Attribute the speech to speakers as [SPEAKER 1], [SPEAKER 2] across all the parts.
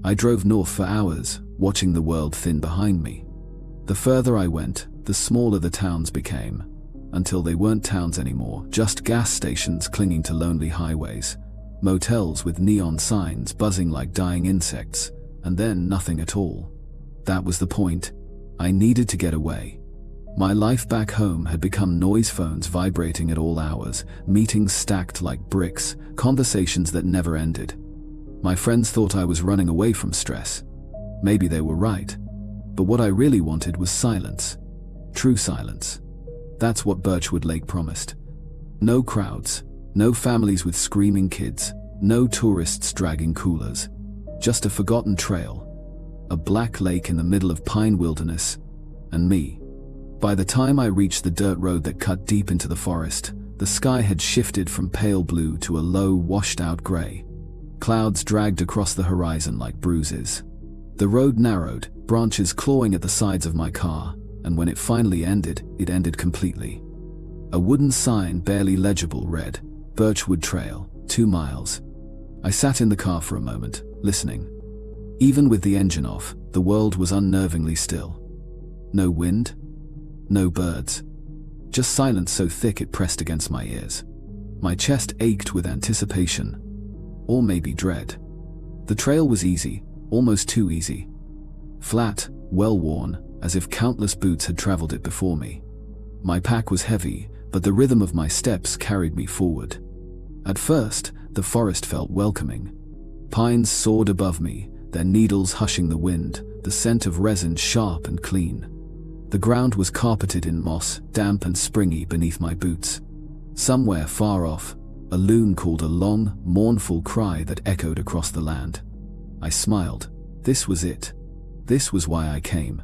[SPEAKER 1] I drove north for hours, watching the world thin behind me. The further I went, the smaller the towns became, until they weren't towns anymore, just gas stations clinging to lonely highways, motels with neon signs buzzing like dying insects, and then nothing at all. That was the point. I needed to get away. My life back home had become noise phones vibrating at all hours, meetings stacked like bricks, conversations that never ended. My friends thought I was running away from stress. Maybe they were right. But what I really wanted was silence. True silence. That's what Birchwood Lake promised. No crowds, no families with screaming kids, no tourists dragging coolers. Just a forgotten trail, a black lake in the middle of pine wilderness, and me. By the time I reached the dirt road that cut deep into the forest, the sky had shifted from pale blue to a low, washed-out gray. Clouds dragged across the horizon like bruises. The road narrowed, branches clawing at the sides of my car, and when it finally ended, it ended completely. A wooden sign, barely legible, read, "Birchwood Trail, 2 miles." I sat in the car for a moment, listening. Even with the engine off, the world was unnervingly still. No wind, no birds. Just silence so thick it pressed against my ears. My chest ached with anticipation, or maybe dread. The trail was easy, almost too easy. Flat, well-worn, as if countless boots had traveled it before me. My pack was heavy, but the rhythm of my steps carried me forward. At first, the forest felt welcoming. Pines soared above me, their needles hushing the wind, the scent of resin sharp and clean. The ground was carpeted in moss, damp and springy beneath my boots. Somewhere far off, a loon called a long, mournful cry that echoed across the land. I smiled. This was it. This was why I came.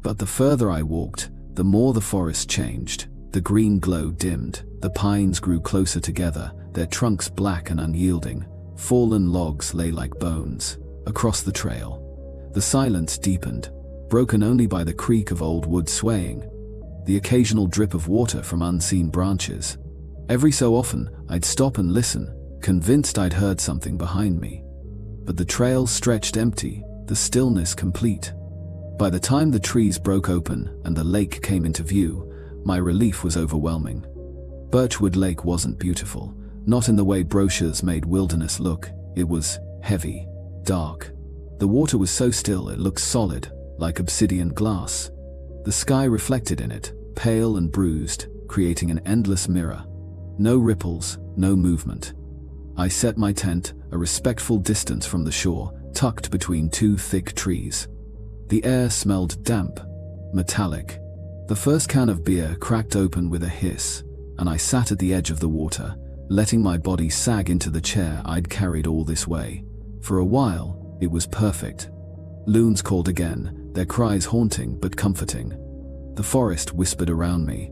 [SPEAKER 1] But the further I walked, the more the forest changed. The green glow dimmed, the pines grew closer together, their trunks black and unyielding. Fallen logs lay like bones. Across the trail, the silence deepened, broken only by the creak of old wood swaying, the occasional drip of water from unseen branches. Every so often, I'd stop and listen, convinced I'd heard something behind me. But the trail stretched empty, the stillness complete. By the time the trees broke open and the lake came into view, my relief was overwhelming. Birchwood Lake wasn't beautiful, not in the way brochures made wilderness look. It was heavy, dark. The water was so still it looked solid, like obsidian glass. The sky reflected in it, pale and bruised, creating an endless mirror. No ripples, no movement. I set my tent, a respectful distance from the shore, tucked between 2 thick trees. The air smelled damp, metallic. The first can of beer cracked open with a hiss, and I sat at the edge of the water, letting my body sag into the chair I'd carried all this way. For a while, it was perfect. Loons called again, their cries haunting but comforting. The forest whispered around me.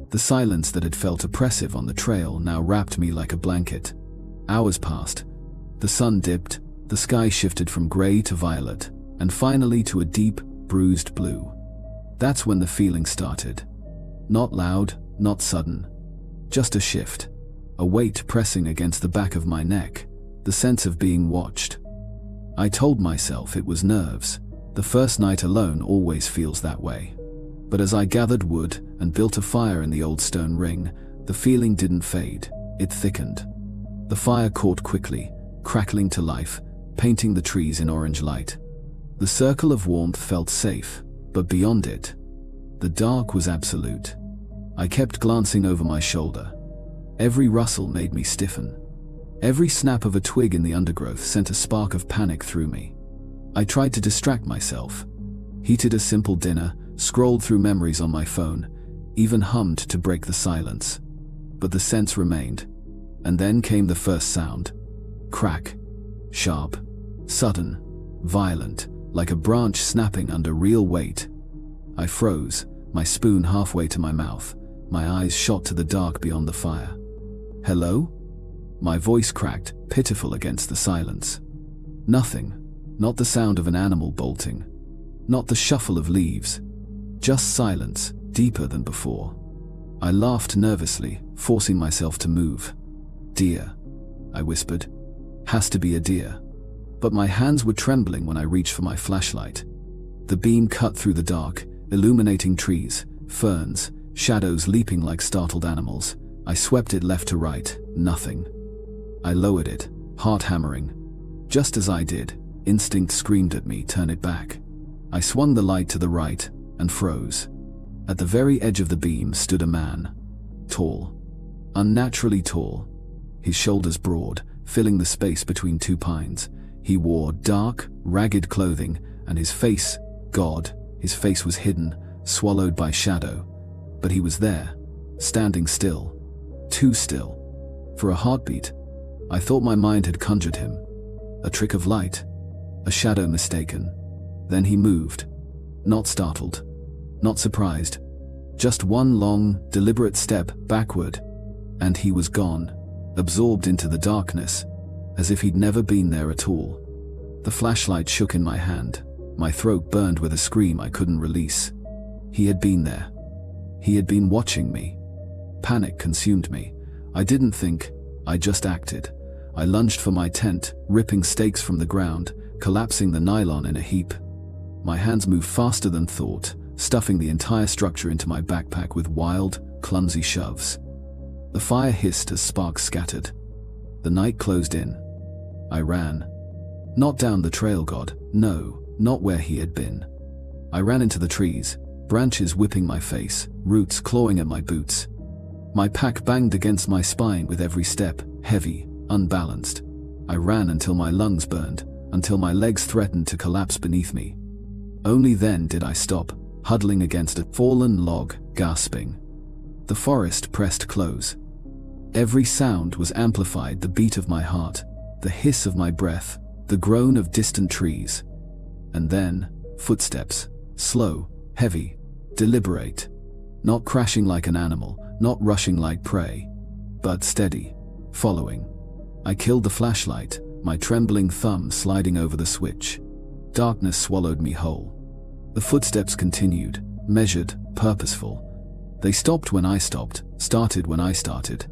[SPEAKER 1] The silence that had felt oppressive on the trail now wrapped me like a blanket. Hours passed. The sun dipped, the sky shifted from gray to violet, and finally to a deep, bruised blue. That's when the feeling started. Not loud, not sudden. Just a shift. A weight pressing against the back of my neck, the sense of being watched. I told myself it was nerves. The first night alone always feels that way. But as I gathered wood and built a fire in the old stone ring, the feeling didn't fade, it thickened. The fire caught quickly, crackling to life, painting the trees in orange light. The circle of warmth felt safe, but beyond it, the dark was absolute. I kept glancing over my shoulder. Every rustle made me stiffen. Every snap of a twig in the undergrowth sent a spark of panic through me. I tried to distract myself, heated a simple dinner, scrolled through memories on my phone, even hummed to break the silence. But the sense remained. And then came the first sound. Crack. Sharp. Sudden. Violent, like a branch snapping under real weight. I froze, my spoon halfway to my mouth, my eyes shot to the dark beyond the fire. Hello? My voice cracked, pitiful against the silence. Nothing. Not the sound of an animal bolting. Not the shuffle of leaves. Just silence, deeper than before. I laughed nervously, forcing myself to move. Deer, I whispered. Has to be a deer. but my hands were trembling when I reached for my flashlight. The beam cut through the dark, illuminating trees, ferns, shadows leaping like startled animals. I swept it left to right, nothing. I lowered it, heart hammering. Just as I did, instinct screamed at me, turn it back. I swung the light to the right and froze. At the very edge of the beam stood a man. Tall. Unnaturally tall. His shoulders broad, filling the space between two pines. He wore dark, ragged clothing, and his face, his face was hidden, swallowed by shadow. But he was there, standing still. Too still. For a heartbeat, I thought my mind had conjured him. A trick of light. A shadow mistaken. Then he moved. Not startled. Not surprised. Just one long, deliberate step backward. And he was gone, absorbed into the darkness, as if he'd never been there at all. The flashlight shook in my hand. My throat burned with a scream I couldn't release. He had been there. He had been watching me. Panic consumed me. I didn't think, I just acted. I lunged for my tent, ripping stakes from the ground, collapsing the nylon in a heap. My hands moved faster than thought, stuffing the entire structure into my backpack with wild, clumsy shoves. The fire hissed as sparks scattered. The night closed in. I ran. Not down the trail, God, no, not where he had been. I ran into the trees, branches whipping my face, roots clawing at my boots. My pack banged against my spine with every step, heavy, unbalanced. I ran until my lungs burned, until my legs threatened to collapse beneath me. Only then did I stop, huddling against a fallen log, gasping. The forest pressed close. Every sound was amplified, the beat of my heart, the hiss of my breath, the groan of distant trees. And then, footsteps, slow, heavy, deliberate, not crashing like an animal, not rushing like prey, but steady, following. I killed the flashlight, my trembling thumb sliding over the switch. Darkness swallowed me whole. The footsteps continued, measured, purposeful. They stopped when I stopped, started when I started.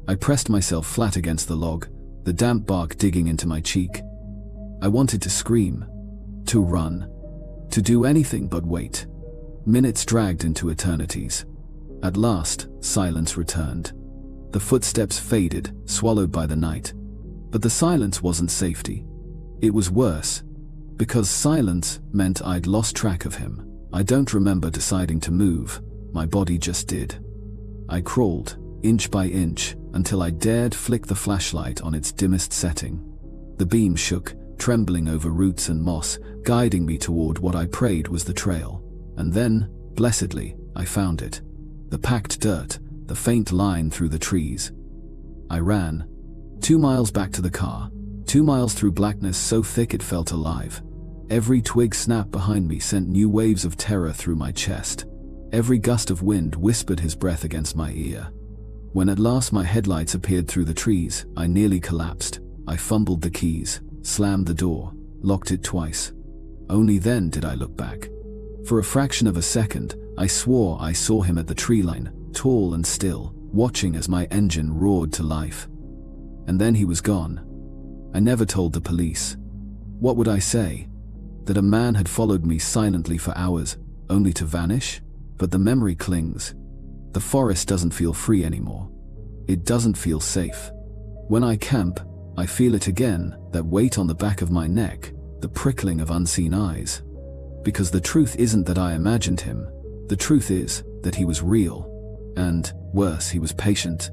[SPEAKER 1] I pressed myself flat against the log, the damp bark digging into my cheek. I wanted to scream, to run, to do anything but wait. Minutes dragged into eternities. At last, silence returned. The footsteps faded, swallowed by the night. But the silence wasn't safety. It was worse. Because silence meant I'd lost track of him. I don't remember deciding to move, my body just did. I crawled, inch by inch, until I dared flick the flashlight on its dimmest setting. The beam shook, trembling over roots and moss, guiding me toward what I prayed was the trail. And then, blessedly, I found it. The packed dirt, the faint line through the trees. I ran. 2 miles back to the car, 2 miles through blackness so thick it felt alive. Every twig snap behind me sent new waves of terror through my chest. Every gust of wind whispered his breath against my ear. When at last my headlights appeared through the trees, I nearly collapsed. I fumbled the keys, slammed the door, locked it twice. Only then did I look back. For a fraction of a second, I swore I saw him at the tree line, tall and still, watching as my engine roared to life. And then he was gone. I never told the police. What would I say? That a man had followed me silently for hours, only to vanish? But the memory clings. The forest doesn't feel free anymore. It doesn't feel safe. When I camp, I feel it again, that weight on the back of my neck, the prickling of unseen eyes. Because the truth isn't that I imagined him. The truth is that he was real. And, worse, he was patient.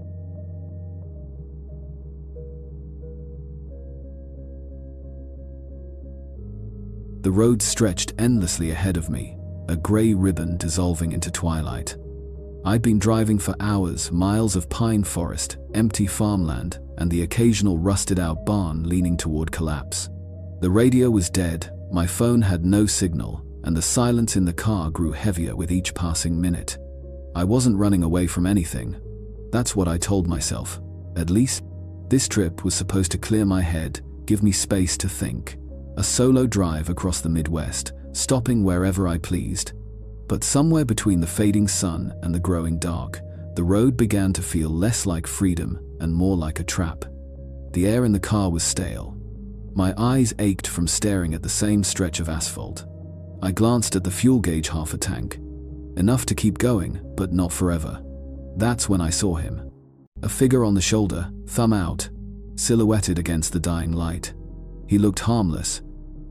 [SPEAKER 1] The road stretched endlessly ahead of me, a gray ribbon dissolving into twilight. I'd been driving for hours, miles of pine forest, empty farmland, and the occasional rusted-out barn leaning toward collapse. The radio was dead, my phone had no signal, and the silence in the car grew heavier with each passing minute. I wasn't running away from anything. That's what I told myself. At least, this trip was supposed to clear my head, give me space to think. A solo drive across the Midwest, stopping wherever I pleased. But somewhere between the fading sun and the growing dark, the road began to feel less like freedom and more like a trap. The air in the car was stale. My eyes ached from staring at the same stretch of asphalt. I glanced at the fuel gauge, half a tank. Enough to keep going, but not forever. That's when I saw him. A figure on the shoulder, thumb out, silhouetted against the dying light. He looked harmless,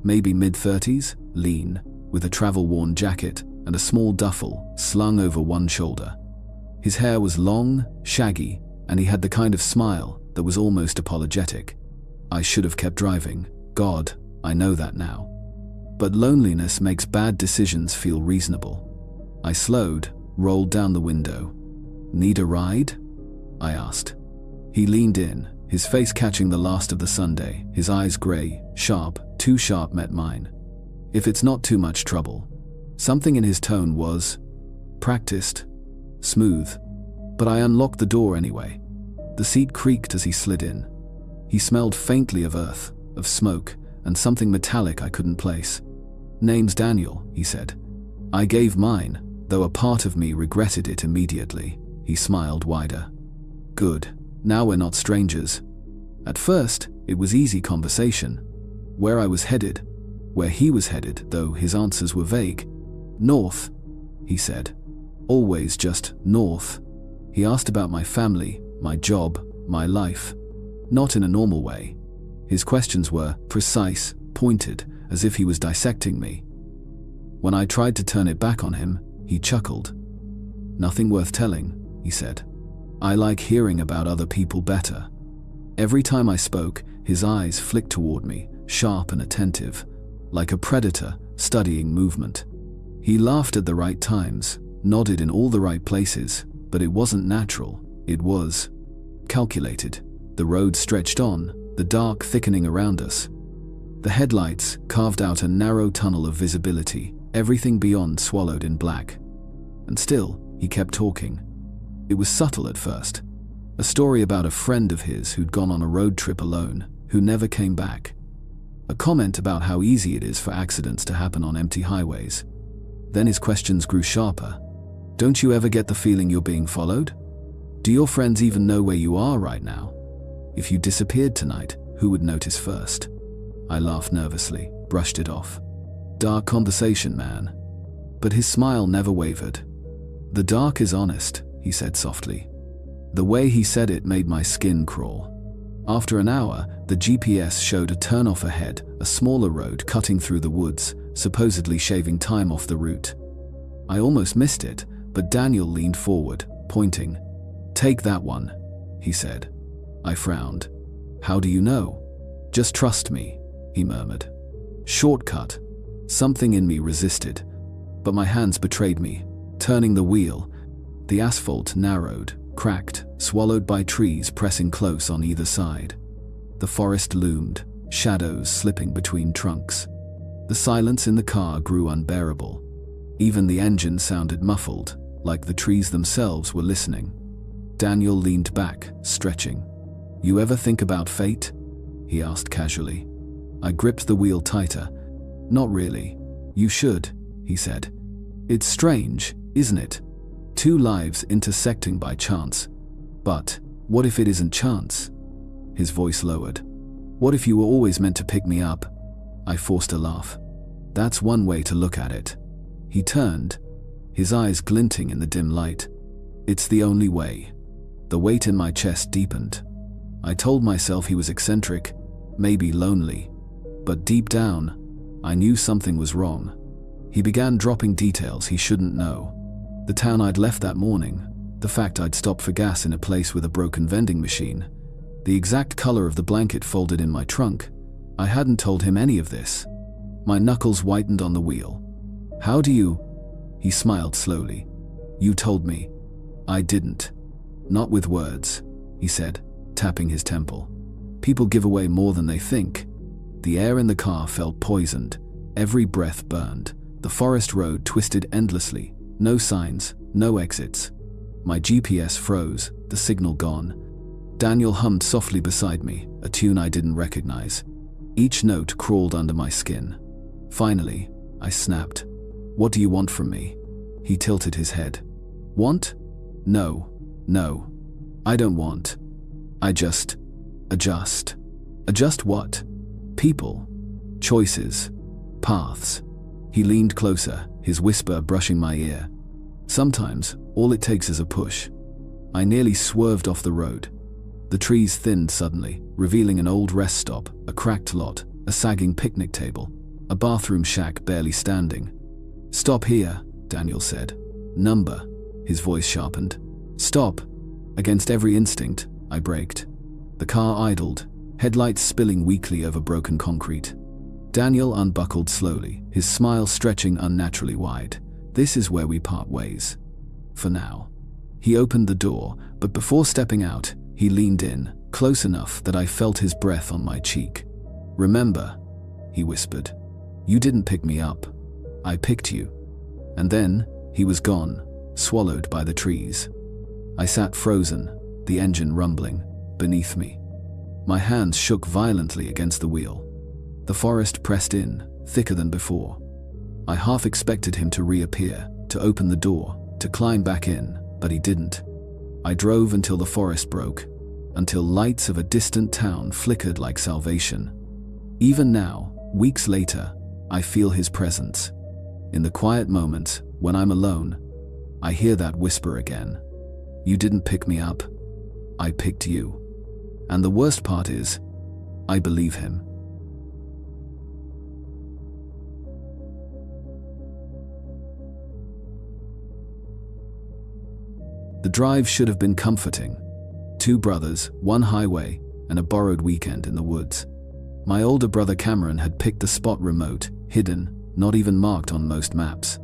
[SPEAKER 1] maybe mid-30s, lean, with a travel-worn jacket and a small duffel slung over one shoulder. His hair was long, shaggy, and he had the kind of smile that was almost apologetic. I should have kept driving. God, I know that now. But loneliness makes bad decisions feel reasonable. I slowed, rolled down the window. "Need a ride?" I asked. He leaned in, his face catching the last of the Sunday, his eyes grey, sharp, too sharp met mine. "If it's not too much trouble." Something in his tone was practiced, smooth, but I unlocked the door anyway. The seat creaked as he slid in. He smelled faintly of earth, of smoke, and something metallic I couldn't place. "Name's Daniel," he said. I gave mine, though a part of me regretted it immediately. He smiled wider. "Good. Now we're not strangers." At first, it was easy conversation. Where I was headed, where he was headed, though his answers were vague. "North," he said. "Always just north." He asked about my family, my job, my life. Not in a normal way. His questions were precise, pointed, as if he was dissecting me. When I tried to turn it back on him, he chuckled. "Nothing worth telling," he said. "I like hearing about other people better." Every time I spoke, his eyes flicked toward me, sharp and attentive, like a predator studying movement. He laughed at the right times, nodded in all the right places, but it wasn't natural, it was calculated. The road stretched on, the dark thickening around us. The headlights carved out a narrow tunnel of visibility, everything beyond swallowed in black. And still, he kept talking. It was subtle at first. A story about a friend of his who'd gone on a road trip alone, who never came back. A comment about how easy it is for accidents to happen on empty highways. Then his questions grew sharper. "Don't you ever get the feeling you're being followed? Do your friends even know where you are right now? If you disappeared tonight, who would notice first?" I laughed nervously, brushed it off. "Dark conversation, man." But his smile never wavered. "The dark is honest," he said softly. The way he said it made my skin crawl. After an hour, the GPS showed a turnoff ahead, a smaller road cutting through the woods, supposedly shaving time off the route. I almost missed it, but Daniel leaned forward, pointing. "Take that one," he said. I frowned. "How do you know?" "Just trust me," he murmured. Shortcut. Something in me resisted, but my hands betrayed me. Turning the wheel, the asphalt narrowed, cracked, swallowed by trees pressing close on either side. The forest loomed, shadows slipping between trunks. The silence in the car grew unbearable. Even the engine sounded muffled, like the trees themselves were listening. Daniel leaned back, stretching. "You ever think about fate?" he asked casually. I gripped the wheel tighter. "Not really." "You should," he said. "It's strange, isn't it? Two lives intersecting by chance. But what if it isn't chance?" His voice lowered. "What if you were always meant to pick me up?" I forced a laugh. "That's one way to look at it." He turned, his eyes glinting in the dim light. "It's the only way." The weight in my chest deepened. I told myself he was eccentric, maybe lonely. But deep down, I knew something was wrong. He began dropping details he shouldn't know. The town I'd left that morning, the fact I'd stopped for gas in a place with a broken vending machine, the exact color of the blanket folded in my trunk. I hadn't told him any of this. My knuckles whitened on the wheel. "How do you?" He smiled slowly. "You told me." "I didn't. Not with words," he said, tapping his temple. "People give away more than they think." The air in the car felt poisoned. Every breath burned. The forest road twisted endlessly. No signs, no exits. My GPS froze, the signal gone. Daniel hummed softly beside me, a tune I didn't recognize. Each note crawled under my skin. Finally, I snapped. "What do you want from me?" He tilted his head. "Want? No. I don't want. I just adjust." "Adjust what?" People. Choices. Paths. He leaned closer, his whisper brushing my ear. Sometimes, all it takes is a push. I nearly swerved off the road. The trees thinned suddenly, revealing an old rest stop, a cracked lot, a sagging picnic table, a bathroom shack barely standing. "Stop here," Daniel said. "Number." His voice sharpened. "Stop." Against every instinct, I braked. The car idled, headlights spilling weakly over broken concrete. Daniel unbuckled slowly, his smile stretching unnaturally wide. "This is where we part ways. For now." He opened the door, but before stepping out, he leaned in, close enough that I felt his breath on my cheek. "Remember," he whispered, "you didn't pick me up. I picked you." And then, he was gone, swallowed by the trees. I sat frozen, the engine rumbling, beneath me. My hands shook violently against the wheel. The forest pressed in, thicker than before. I half expected him to reappear, to open the door, to climb back in, but he didn't. I drove until the forest broke, until lights of a distant town flickered like salvation. Even now, weeks later, I feel his presence. In the quiet moments, when I'm alone, I hear that whisper again. "You didn't pick me up. I picked you." And the worst part is, I believe him. The drive should have been comforting. 2 brothers, 1 highway, and a borrowed weekend in the woods. My older brother Cameron had picked the spot remote, hidden, not even marked on most maps.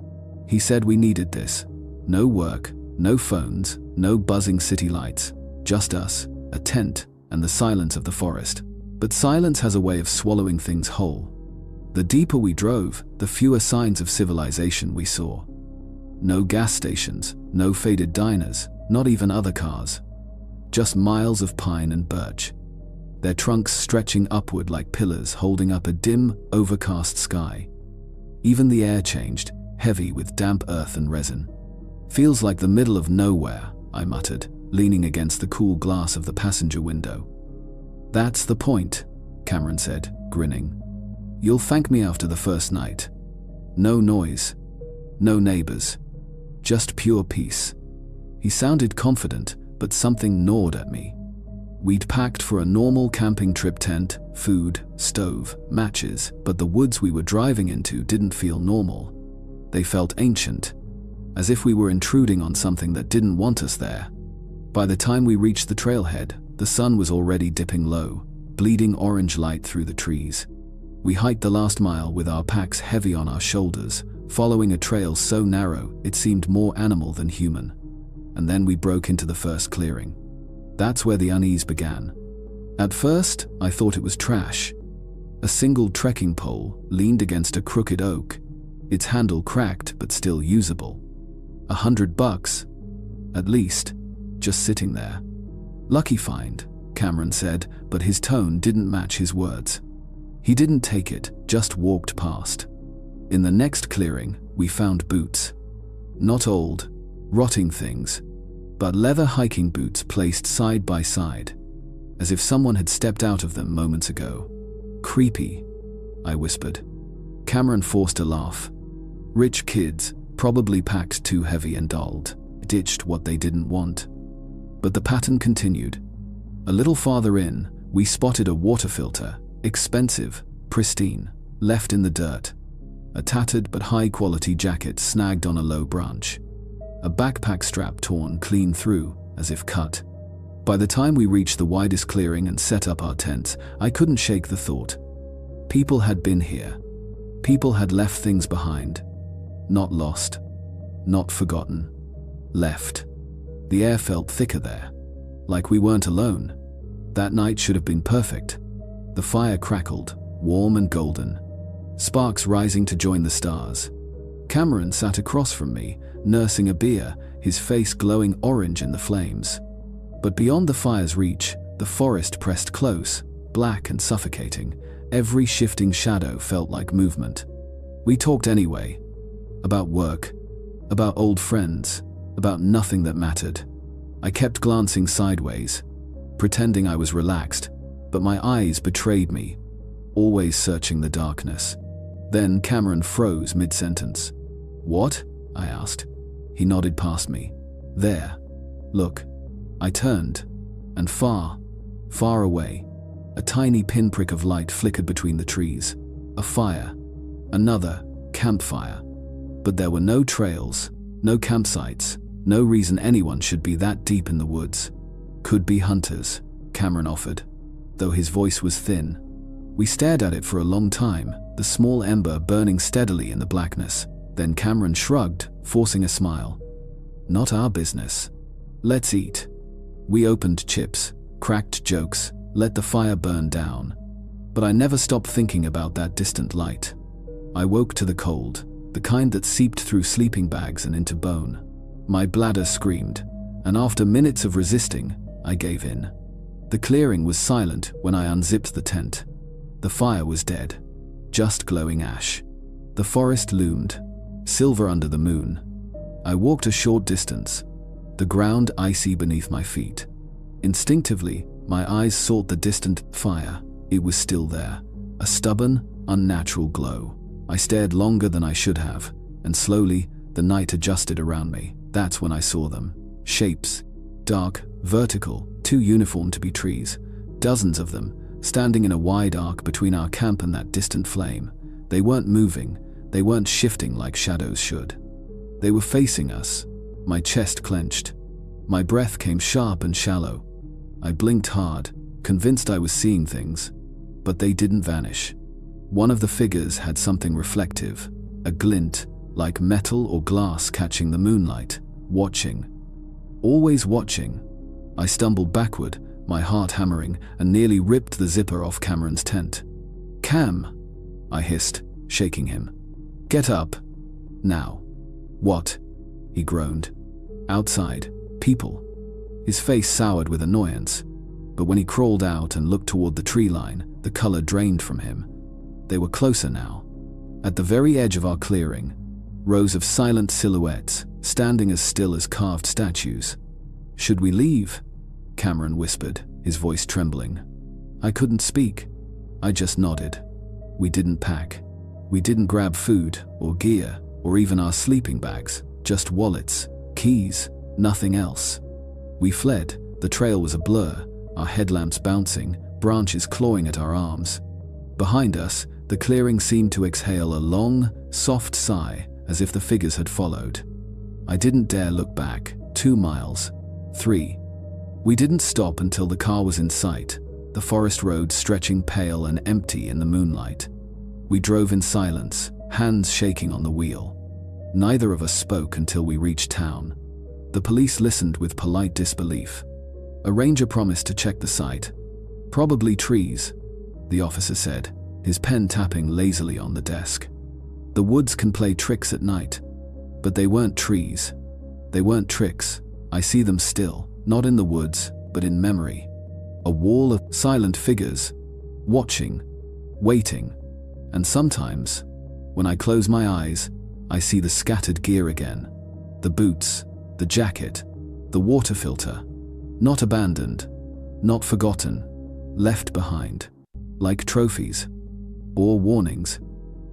[SPEAKER 1] He said we needed this. No work, no phones, no buzzing city lights, just us, a tent, and the silence of the forest. But silence has a way of swallowing things whole. The deeper we drove, the fewer signs of civilization we saw. No gas stations, no faded diners, not even other cars. Just miles of pine and birch, their trunks stretching upward like pillars holding up a dim, overcast sky. Even the air changed, heavy with damp earth and resin. "Feels like the middle of nowhere," I muttered, leaning against the cool glass of the passenger window. "That's the point," Cameron said, grinning. "You'll thank me after the first night. No noise, no neighbors, just pure peace." He sounded confident, but something gnawed at me. We'd packed for a normal camping trip: tent, food, stove, matches, but the woods we were driving into didn't feel normal. They felt ancient, as if we were intruding on something that didn't want us there. By the time we reached the trailhead, the sun was already dipping low, bleeding orange light through the trees. We hiked the last mile with our packs heavy on our shoulders, following a trail so narrow it seemed more animal than human. And then we broke into the first clearing. That's where the unease began. At first, I thought it was trash. A single trekking pole leaned against a crooked oak, its handle cracked but still usable. $100, at least, just sitting there. "Lucky find," Cameron said, but his tone didn't match his words. He didn't take it, just walked past. In the next clearing, we found boots. Not old, rotting things, but leather hiking boots placed side by side, as if someone had stepped out of them moments ago. "Creepy," I whispered. Cameron forced a laugh. "Rich kids, probably packed too heavy and dulled, ditched what they didn't want." But the pattern continued. A little farther in, we spotted a water filter, expensive, pristine, left in the dirt. A tattered but high-quality jacket snagged on a low branch. A backpack strap torn clean through, as if cut. By the time we reached the widest clearing and set up our tents, I couldn't shake the thought. People had been here. People had left things behind. Not lost. Not forgotten. Left. The air felt thicker there. Like we weren't alone. That night should have been perfect. The fire crackled, warm and golden, sparks rising to join the stars. Cameron sat across from me, nursing a beer, his face glowing orange in the flames. But beyond the fire's reach, the forest pressed close, black and suffocating. Every shifting shadow felt like movement. We talked anyway. About work, about old friends, about nothing that mattered. I kept glancing sideways, pretending I was relaxed, but my eyes betrayed me. always searching the darkness. Then Cameron froze mid-sentence. "What?" I asked. He nodded past me. "There. Look." I turned, and far, far away, a tiny pinprick of light flickered between the trees. A fire. Another campfire. But there were no trails, no campsites, no reason anyone should be that deep in the woods. "Could be hunters," Cameron offered, though his voice was thin. We stared at it for a long time, the small ember burning steadily in the blackness. Then Cameron shrugged, forcing a smile. "Not our business. Let's eat." We opened chips, cracked jokes, let the fire burn down. But I never stopped thinking about that distant light. I woke to the cold, the kind that seeped through sleeping bags and into bone. My bladder screamed, and after minutes of resisting, I gave in. The clearing was silent when I unzipped the tent. The fire was dead, just glowing ash. The forest loomed, silver under the moon. I walked a short distance, the ground icy beneath my feet. Instinctively, my eyes sought the distant fire. It was still there, a stubborn, unnatural glow. I stared longer than I should have, and slowly, the night adjusted around me. That's when I saw them. Shapes. Dark, vertical, too uniform to be trees. Dozens of them, standing in a wide arc between our camp and that distant flame. They weren't moving. They weren't shifting like shadows should. They were facing us. My chest clenched. My breath came sharp and shallow. I blinked hard, convinced I was seeing things. But they didn't vanish. One of the figures had something reflective, a glint, like metal or glass catching the moonlight, watching. Always watching. I stumbled backward, my heart hammering, and nearly ripped the zipper off Cameron's tent. "Cam!" I hissed, shaking him. "Get up. Now." "What?" he groaned. "Outside. People." His face soured with annoyance, but when he crawled out and looked toward the tree line, the color drained from him. They were closer now. At the very edge of our clearing, rows of silent silhouettes, standing as still as carved statues. "Should we leave?" Cameron whispered, his voice trembling. I couldn't speak. I just nodded. We didn't pack. We didn't grab food or gear or even our sleeping bags, just wallets, keys, nothing else. We fled. The trail was a blur, our headlamps bouncing, branches clawing at our arms. Behind us, the clearing seemed to exhale a long, soft sigh, as if the figures had followed. I didn't dare look back. 2 miles. 3. We didn't stop until the car was in sight, the forest road stretching pale and empty in the moonlight. We drove in silence, hands shaking on the wheel. Neither of us spoke until we reached town. The police listened with polite disbelief. A ranger promised to check the site. "Probably trees," the officer said, his pen tapping lazily on the desk. "The woods can play tricks at night." But they weren't trees. They weren't tricks. I see them still, not in the woods, but in memory. A wall of silent figures, watching, waiting. And sometimes, when I close my eyes, I see the scattered gear again. The boots, the jacket, the water filter. Not abandoned, not forgotten, left behind. Like trophies, or warnings.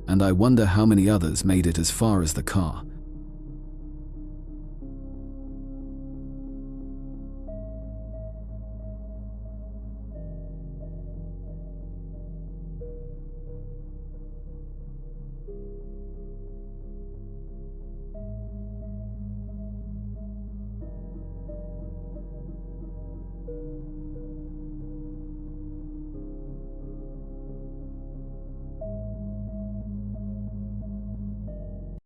[SPEAKER 1] And I wonder how many others made it as far as the car.